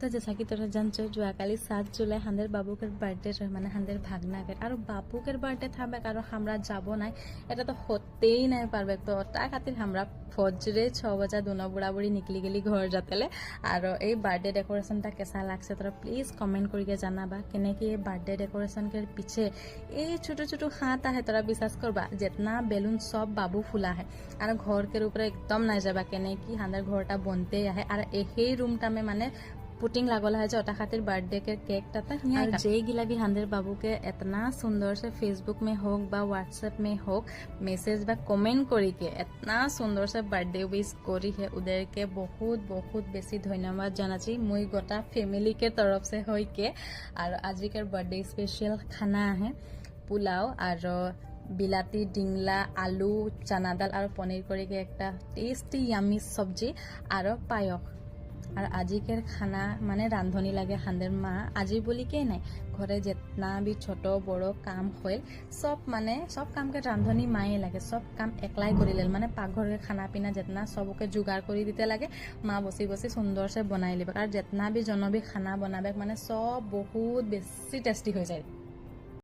तो जैसा कि তোৰা জানছো যোৱাকালি 7 জুলাই হান্দের বাবুকের বার্থডে রয় মানে হান্দের ভাগনাকের আর বাবুকের বার্থডে থাকবে আর আমরা যাব নাই এটা তো হতেই নাই পারবে তো তার খাতির আমরা ফজরে 6 বাজা দুনো বুড়া বুড়ি নিকলি গেলি ঘর যাতেলে আর এই বার্থডে ডেকোরেশনটা কেসা লাগছে তোরা প্লিজ কমেন্ট করিকে জানাবা কেনেকি এই বার্থডে ডেকোরেশন के पीछे এই ছোট ছোট हाथ आहे তোরা বিশ্বাস করবা जितना बेलून सब बाबू फुला है और घर के ऊपर एकदम नहीं जाबा केनेकी हांदर घरटा बनते आहे और यही रूमटा में माने पुटिंग लागल है जो ओटा खातिर बर्थडे के केक टाता और जे गिला भी हांदर बाबू के इतना सुंदर से फेसबुक में होक बा व्हाट्सएप में होक मेसेज बा कमेंट करी के इतना सुंदर से बर्थडे विश करी है उधर के बहुत बहुत बेसी धन्यवाद जानाची मुई गोटा फैमिली के तरफ से होई के और आज के बर्थडे स्पेशल खाना है पुलाव और बिलाती डिंगला आलू चना दाल और पनीर करी के एक टेस्टी यामी सब्जी और पायक और आजिकर खाना माने रांधनी लगे हांदेर माँ আজি बोली के नहीं घरे जितना भी छोट बड़ो काम होल सब माने सब काम के रांधनी माए लगे सब काम एकलाई करी लेल माने पाकघर के खाना पीना जितना सबके जुगाड़ करी दीते लगे माँ बसी बसी सुंदर से बनाई लेबे और जितना भी जन भी खाना बनाबे माने सब बहुत बेसी टेस्टी हो जाए।